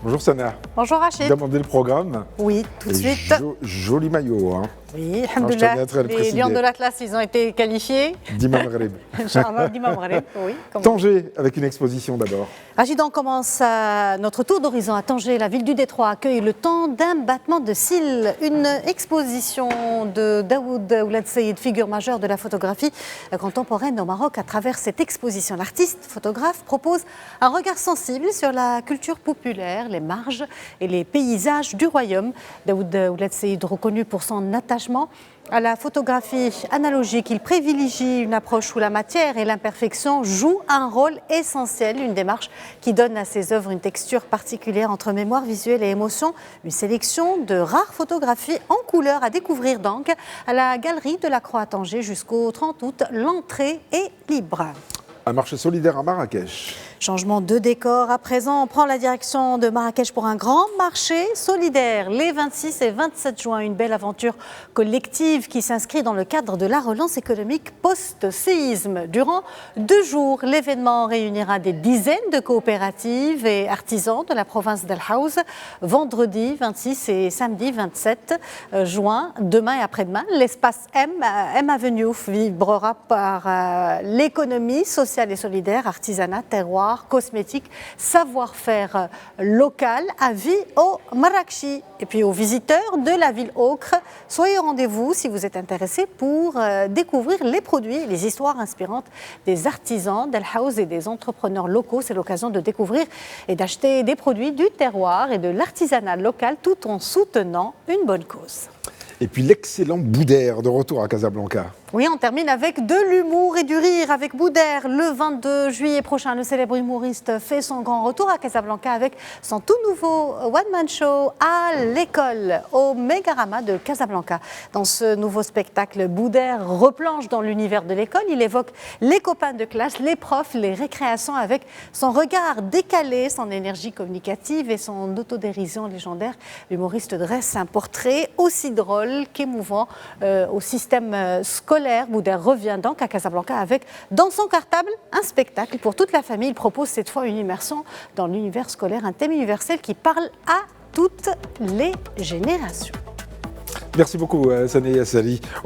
Bonjour Sana. Bonjour Rachid. Demandez le programme. Oui, tout de suite. Joli maillot. Hein. Oui, je tenais alhamdoulilah. à te le Les préciser. Lions de l'Atlas, ils ont été qualifiés. Dima Maghreb. Inch'Allah, Dima Maghreb, oui. Tanger, avec une exposition d'abord. Rachid, on commence notre tour d'horizon à Tanger. La ville du Détroit accueille le temps d'un battement de cils. Une exposition de Daoud Ouled Seyed, figure majeure de la photographie contemporaine au Maroc. À travers cette exposition, l'artiste photographe propose un regard sensible sur la culture populaire, les marges et les paysages du royaume. Daoud Ouled Seyed, reconnu pour son attachement à la photographie analogique, il privilégie une approche où la matière et l'imperfection jouent un rôle essentiel, une démarche qui donne à ses œuvres une texture particulière entre mémoire visuelle et émotion, une sélection de rares photographies en couleur à découvrir donc à la Galerie de la Croix à Tanger jusqu'au 30 août. L'entrée est libre. Un marché solidaire à Marrakech. Changement de décor. À présent, on prend la direction de Marrakech pour un grand marché solidaire. Les 26 et 27 juin, une belle aventure collective qui s'inscrit dans le cadre de la relance économique post-séisme. Durant 2 jours, l'événement réunira des dizaines de coopératives et artisans de la province d'El Haouz. Vendredi 26 et samedi 27 juin, demain et après-demain, l'espace M Avenue vibrera par l'économie sociale et solidaire, artisanat, terroir, cosmétique, savoir-faire local à vie au Marrakchi. Et puis aux visiteurs de la ville Ocre, soyez au rendez-vous si vous êtes intéressés pour découvrir les produits et les histoires inspirantes des artisans d'El Haouz et des entrepreneurs locaux. C'est l'occasion de découvrir et d'acheter des produits du terroir et de l'artisanat local tout en soutenant une bonne cause. Et puis l'excellent Boudère de retour à Casablanca. Oui, on termine avec de l'humour et du rire avec Boudère. Le 22 juillet prochain, le célèbre humoriste fait son grand retour à Casablanca avec son tout nouveau one-man show à l'école, au Megarama de Casablanca. Dans ce nouveau spectacle, Boudère replonge dans l'univers de l'école. Il évoque les copains de classe, les profs, les récréations avec son regard décalé, son énergie communicative et son autodérision légendaire. L'humoriste dresse un portrait aussi drôle qu'émouvant au système scolaire. Boudère revient donc à Casablanca avec, dans son cartable, un spectacle pour toute la famille. Il propose cette fois une immersion dans l'univers scolaire, un thème universel qui parle à toutes les générations. Merci beaucoup, Sanaya Sali.